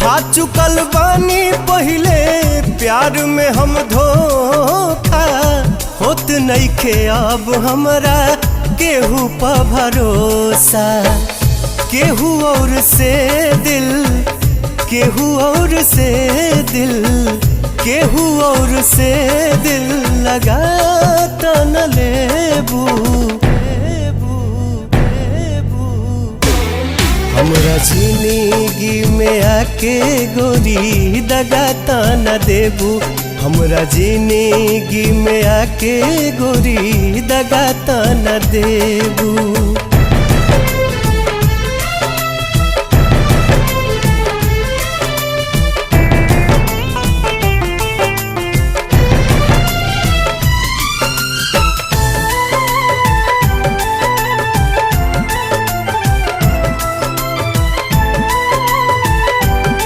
खा चुकल बानी पहले प्यार में हम धोखा, होत नइखे अब हमरा केहू पे भरोसा। केहू और से दिल, केहू और से दिल, केहू और से दिल लगा त न लेबू। हमरा जिंदगी में आके गोरी दगा त न देबू। हमरा जिंदगी में आके गोरी दगा त न देबू।